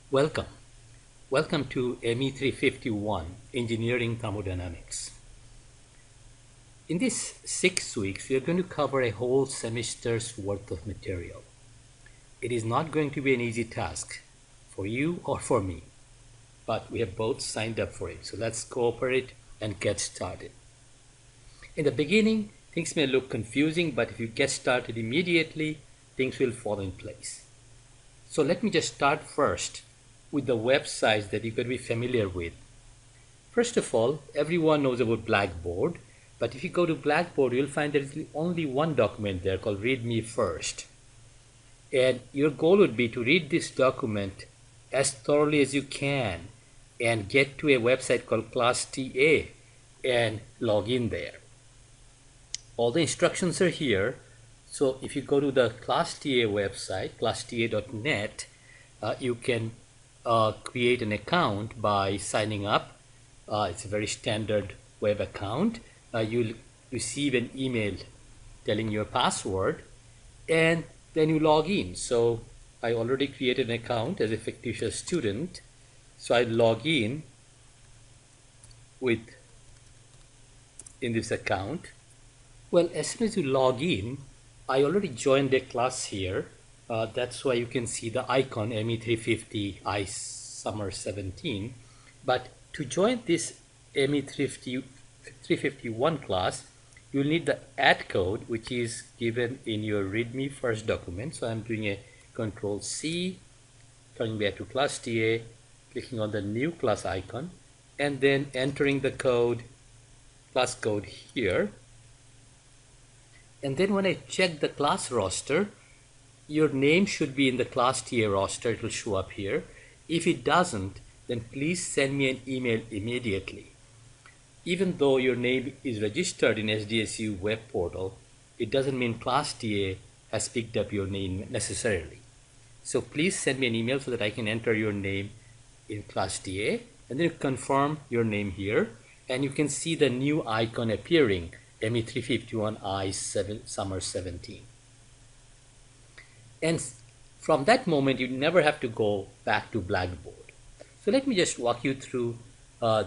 Welcome. Welcome to ME351 Engineering Thermodynamics. In these 6 weeks, we are going to cover a whole semester's worth of material. It is not going to be an easy task for you or for me, but we have both signed up for it. So let's cooperate and get started. In the beginning, things may look confusing, but if you get started immediately, things will fall in place. So let me just start first with the websites that you could be familiar with. First of all, everyone knows about Blackboard, but if you go to Blackboard, you'll find there is only one document there called Read Me First. And your goal would be to read this document as thoroughly as you can and get to a website called Class TA and log in there. All the instructions are here. So if you go to the Class TA website, classta.net, you can create an account by signing up. It's a very standard web account. You'll receive an email telling your password, and then you log in. So I already created an account as a fictitious student. So I log in in this account. Well, as soon as you log in, I already joined a class here. That's why you can see the icon ME350 Summer 17. But to join this ME351 class, you'll need the add code, which is given in your README first document. So I'm doing a Control C, coming back to Class TA, clicking on the new class icon, and then entering the code, class code here. And then when I check the class roster, your name should be in the Class TA roster. It will show up here. If it doesn't, then please send me an email immediately. Even though your name is registered in SDSU web portal, it doesn't mean Class TA has picked up your name necessarily. So please send me an email so that I can enter your name in Class TA, and then confirm your name here, and you can see the new icon appearing, ME351 Summer 17. And from that moment, you never have to go back to Blackboard. So let me just walk you through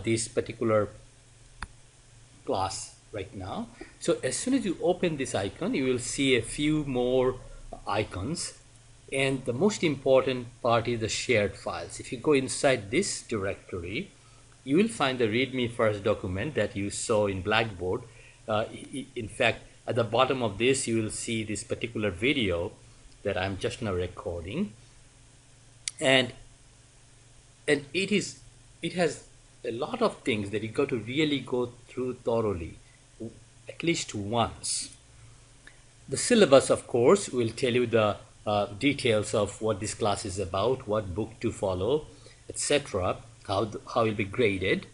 this particular class right now. So as soon as you open this icon, you will see a few more icons. And the most important part is the shared files. If you go inside this directory, you will find the README first document that you saw in Blackboard. In fact, at the bottom of this, you will see this particular video that I'm just now recording, and it has a lot of things that you got to really go through thoroughly, at least once. The syllabus, of course, will tell you the details of what this class is about, what book to follow, etc., how you'll be graded,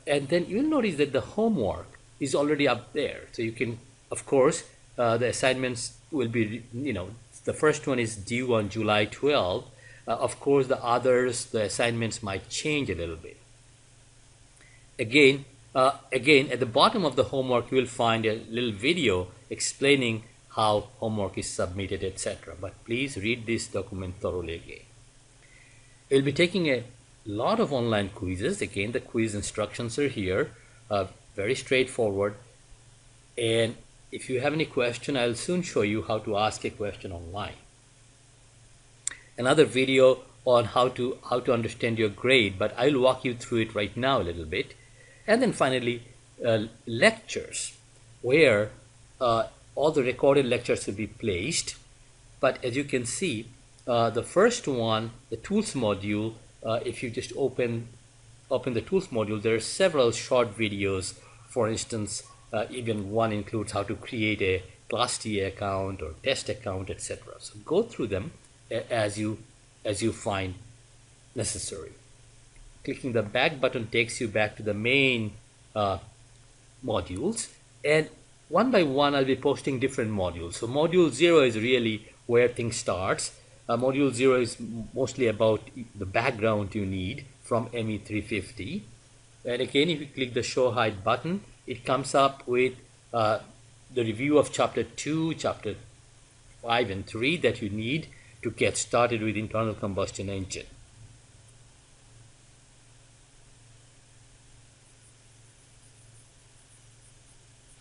and then you'll notice that the homework is already up there. So you can, of course, the assignments will be, the first one is due on July 12. Of course, the assignments might change a little bit. Again, at the bottom of the homework, you will find a little video explaining how homework is submitted, etc. But please read this document thoroughly again. You'll be taking a lot of online quizzes. Again, the quiz instructions are here, very straightforward. And if you have any question, I'll soon show you how to ask a question online. Another video on how to understand your grade, but I'll walk you through it right now a little bit. And then finally, lectures, where all the recorded lectures will be placed. But as you can see, the first one, the tools module, if you just open the tools module, there are several short videos. For instance, even one includes how to create a Class TA account or test account, etc. So go through them as you find necessary. Clicking the back button takes you back to the main modules, and one by one I'll be posting different modules. So module 0 is really where things starts. Module 0 is mostly about the background you need from ME350. And again, if you click the show hide button, it comes up with the review of chapter 2, chapter 5 and 3 that you need to get started with internal combustion engine.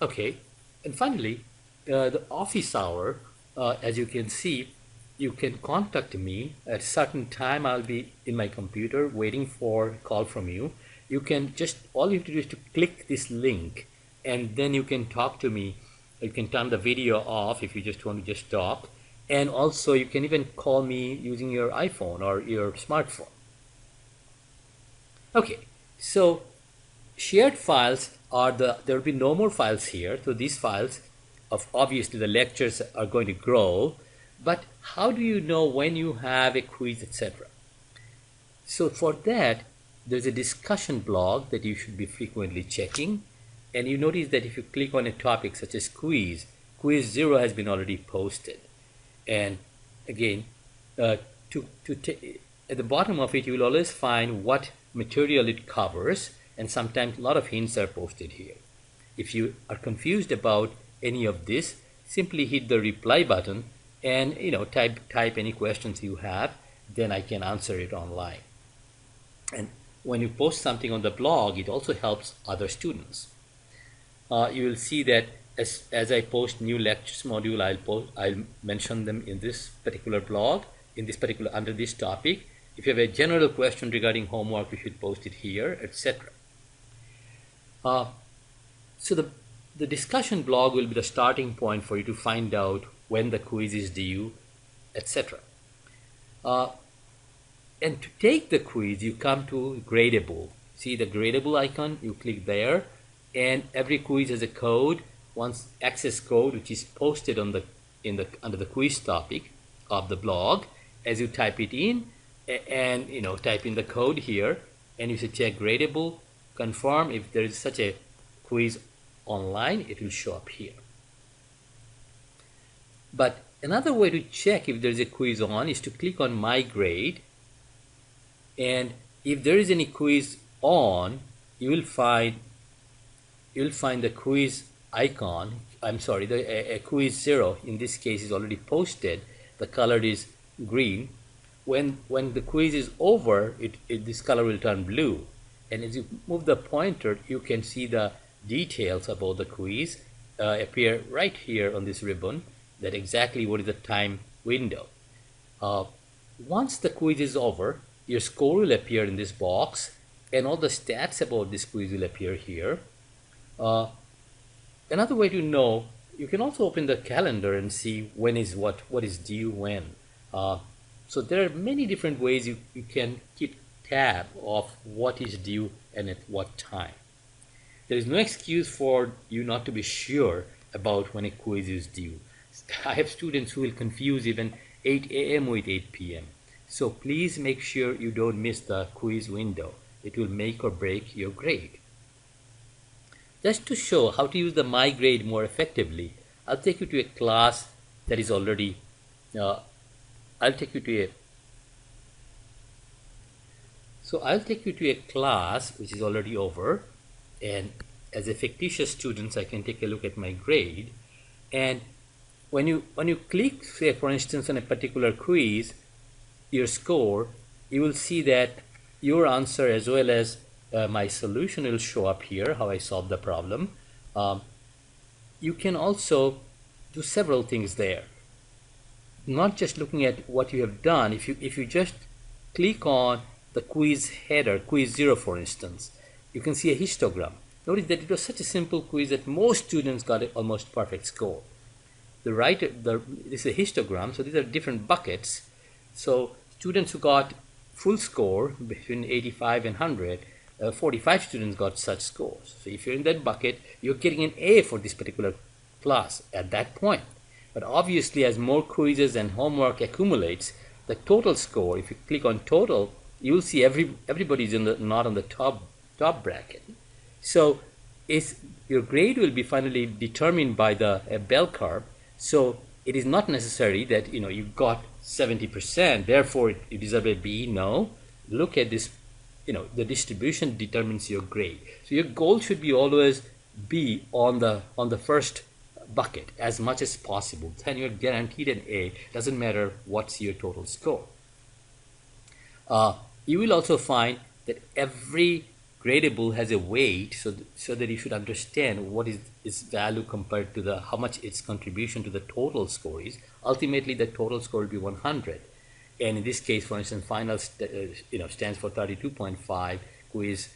Okay, and finally, the office hour, as you can see, you can contact me at a certain time. I'll be in my computer waiting for a call from you. You can just, all you have to do is to click this link, and then you can talk to me. You can turn the video off if you just want to just talk. And also you can even call me using your iPhone or your smartphone. Okay, so shared files are there will be no more files here. So these files of obviously the lectures are going to grow, but how do you know when you have a quiz, etc.? So for that, there's a discussion blog that you should be frequently checking. And you notice that if you click on a topic such as quiz 0 has been already posted. And again, at the bottom of it, you will always find what material it covers, and sometimes a lot of hints are posted here. If you are confused about any of this, simply hit the reply button and type any questions you have, then I can answer it online. And when you post something on the blog, it also helps other students. You will see that as I post new lectures module, I'll mention them in this particular blog, under this topic. If you have a general question regarding homework, you should post it here, etc. So the discussion blog will be the starting point for you to find out when the quiz is due, etc. And to take the quiz, you come to Gradable. See the Gradable icon, you click there, and every quiz has a code, once access code, which is posted under the quiz topic of the blog. As you type it in, and type in the code here, and you say check Gradable, confirm if there is such a quiz online, it will show up here. But another way to check if there is a quiz on is to click on My Grade, and if there is any quiz on, you will find the quiz icon. I'm sorry, a quiz 0 in this case is already posted. The color is green. When the quiz is over, this color will turn blue. And as you move the pointer, you can see the details about the quiz appear right here on this ribbon, that exactly what is the time window. Once the quiz is over, your score will appear in this box, and all the stats about this quiz will appear here. Another way to know, you can also open the calendar and see when is what is due when. So there are many different ways you can keep tab of what is due and at what time. There is no excuse for you not to be sure about when a quiz is due. I have students who will confuse even 8 a.m. with 8 p.m. So please make sure you don't miss the quiz window. It will make or break your grade. Just to show how to use the My Grade more effectively, I'll take you to a class that is already, I'll take you to a class which is already over, and as a fictitious student, I can take a look at my grade. And when you click, say for instance, on a particular quiz, your score, you will see that your answer as well as my solution will show up here, how I solved the problem. You can also do several things there, not just looking at what you have done. If you just click on the quiz header, quiz 0 for instance, you can see a histogram. Notice that it was such a simple quiz that most students got an almost perfect score. This is a histogram, so these are different buckets. So students who got full score between 85 and 100, 45 students got such scores. So if you're in that bucket, you're getting an A for this particular class at that point. But obviously, as more quizzes and homework accumulates, the total score, if you click on total, you will see everybody's not on the top bracket. So your grade will be finally determined by the bell curve. So it is not necessary that you got 70%, therefore you deserve a B. No, look at this. The distribution determines your grade. So your goal should be always be on the first bucket as much as possible. Then you're guaranteed an A. Doesn't matter what's your total score. You will also find that every gradable has a weight, so that you should understand what is its value compared to the how much its contribution to the total score is. Ultimately, the total score will be 100, and in this case, for instance, final stands for 32.5, quiz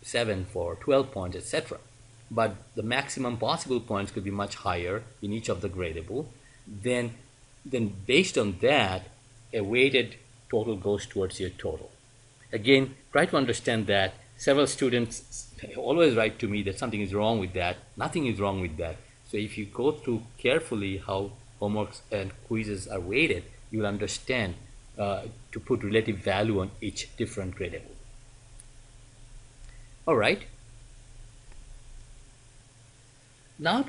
7 for 12 points, etc. But the maximum possible points could be much higher in each of the gradable. Then based on that, a weighted total goes towards your total. Again, try to understand that. Several students always write to me that something is wrong with that. Nothing is wrong with that. So if you go through carefully how homeworks and quizzes are weighted, you will understand to put relative value on each different gradable. All right. Now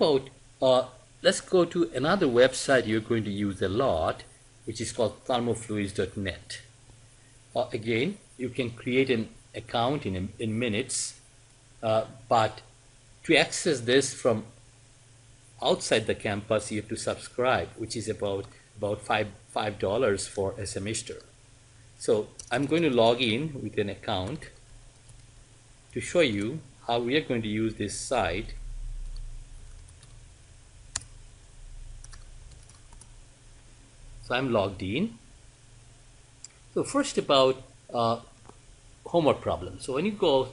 let's go to another website you're going to use a lot, which is called thermofluids.net. Again, you can create an account in minutes, but to access this from outside the campus, you have to subscribe, which is about $5 for a semester. So I'm going to log in with an account to show you how we are going to use this site. So I'm logged in. So first about homework problems. So when you go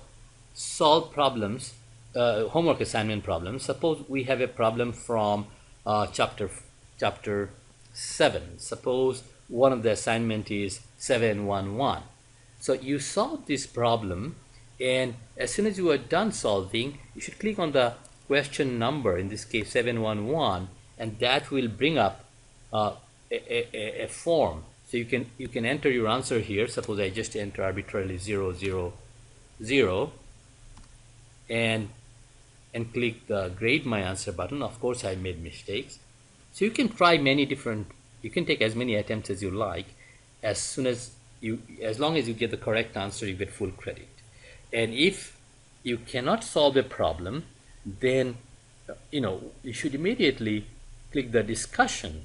solve problems, homework assignment problems, suppose we have a problem from chapter 7. Suppose one of the assignment is 711. So you solve this problem, and as soon as you are done solving, you should click on the question number, in this case 711, and that will bring up a form. So you can enter your answer here. Suppose I just enter arbitrarily 000 and click the grade my answer button. Of course, I made mistakes. So you can try you can take as many attempts as you like. As long as you get the correct answer, you get full credit. And if you cannot solve a problem, then you should immediately click the discussion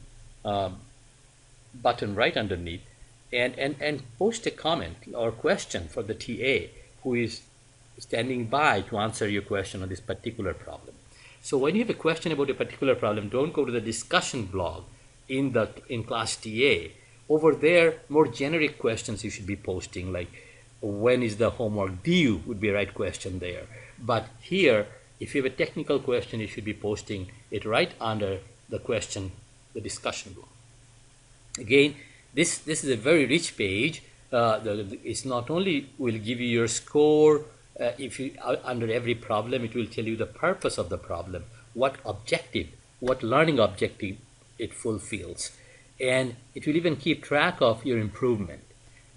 button right underneath and post a comment or question for the TA who is standing by to answer your question on this particular problem. So when you have a question about a particular problem, don't go to the discussion blog in class TA. Over there, more generic questions you should be posting, like when is the homework due would be a right question there. But here, if you have a technical question, you should be posting it right under the question, the discussion blog. Again, this is a very rich page. It's not only will give you your score, if you under every problem, it will tell you the purpose of the problem, what learning objective it fulfills, and it will even keep track of your improvement.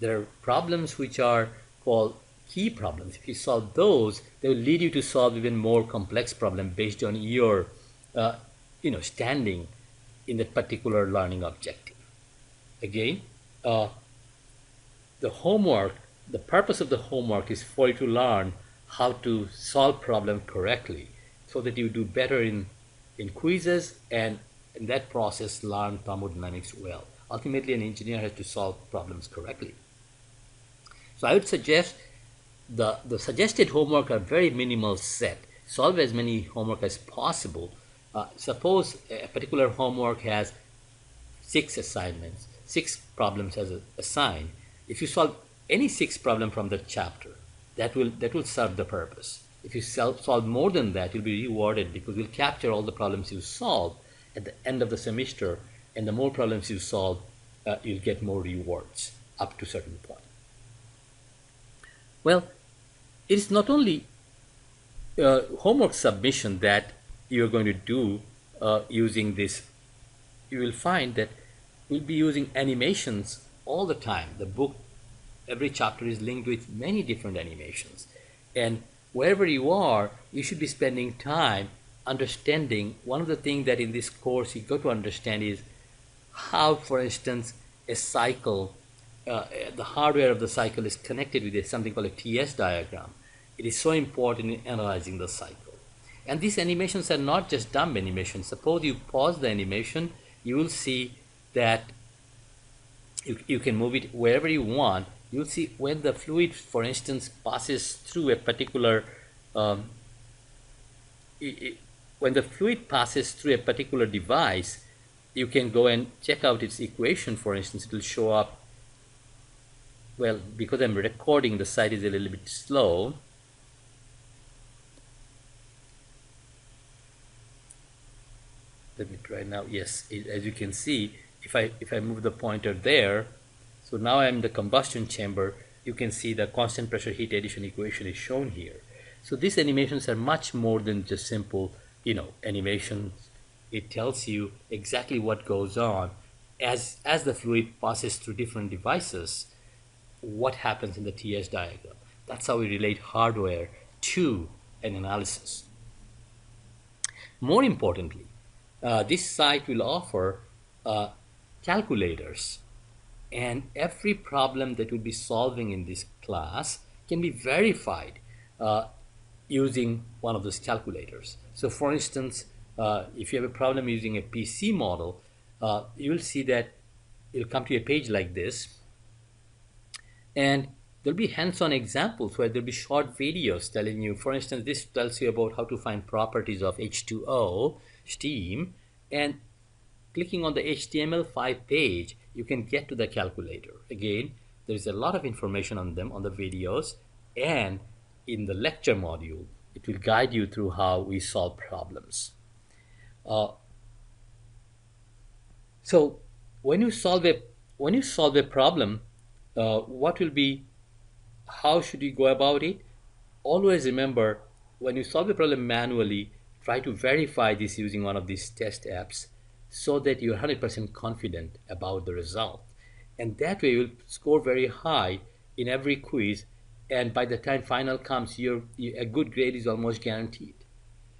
There are problems which are called key problems. If you solve those, they will lead you to solve even more complex problem based on your standing in that particular learning objective. Again, the purpose of the homework is for you to learn how to solve problems correctly so that you do better in quizzes, and in that process learn thermodynamics well. Ultimately, an engineer has to solve problems correctly. So I would suggest the suggested homework are very minimal set. Solve as many homework as possible. Suppose a particular homework has 6 assignments, 6 problems as assigned. If you solve any 6 problems from the chapter, that will serve the purpose. If you solve more than that, you'll be rewarded because we'll capture all the problems you solve at the end of the semester, and the more problems you solve, you'll get more rewards up to a certain point. Well, it's not only homework submission that you're going to do using this. You will find that we'll be using animations all the time. The book, every chapter is linked with many different animations, and wherever you are, you should be spending time understanding. One of the things that in this course you got to understand is how, for instance, a cycle, the hardware of the cycle is connected with something called a TS diagram. It is so important in analyzing the cycle. And these animations are not just dumb animations. Suppose you pause the animation, you will see that you can move it wherever you want. you'll see when the fluid, for instance, passes through a particular um, when the fluid passes through a particular device, you can go and check out its equation. For instance, it will show up. Well, because I'm recording, the site is a little bit slow. Let me try now. Yes, as you can see, if I move the pointer there, so now I'm in the combustion chamber, you can see the constant pressure heat addition equation is shown here. So these animations are much more than just simple, animations. It tells you exactly what goes on as the fluid passes through different devices, what happens in the TS diagram. That's how we relate hardware to an analysis. More importantly, this site will offer calculators, and every problem that we'll be solving in this class can be verified using one of those calculators. So for instance, if you have a problem using a PC model, you'll see that it'll come to a page like this, and there'll be hands-on examples where there'll be short videos telling you, for instance, this tells you about how to find properties of H2O, steam, and clicking on the HTML5 page, you can get to the calculator. Again, there's a lot of information on them on the videos, and in the lecture module, it will guide you through how we solve problems. So when you solve a problem, how should you go about it? Always remember, when you solve a problem manually, try to verify this using one of these test apps so that you're 100% confident about the result. And that way you'll score very high in every quiz, and by the time final comes, a good grade is almost guaranteed.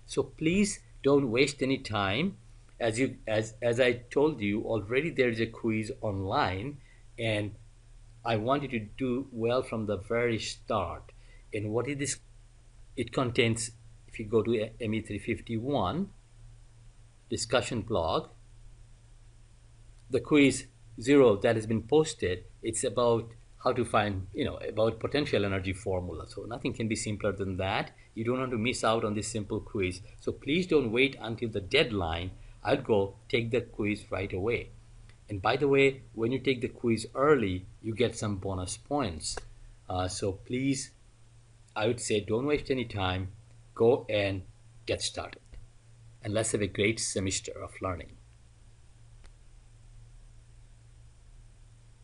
So please don't waste any time. As I told you already, there is a quiz online, and I want you to do well from the very start. And what is this? It contains, if you go to ME351 discussion blog, the quiz 0 that has been posted, it's about how to find, about potential energy formula. So nothing can be simpler than that. You don't want to miss out on this simple quiz. So please don't wait until the deadline. I'd go take the quiz right away. And by the way, when you take the quiz early, you get some bonus points. So please, I would say, don't waste any time. Go and get started. And let's have a great semester of learning.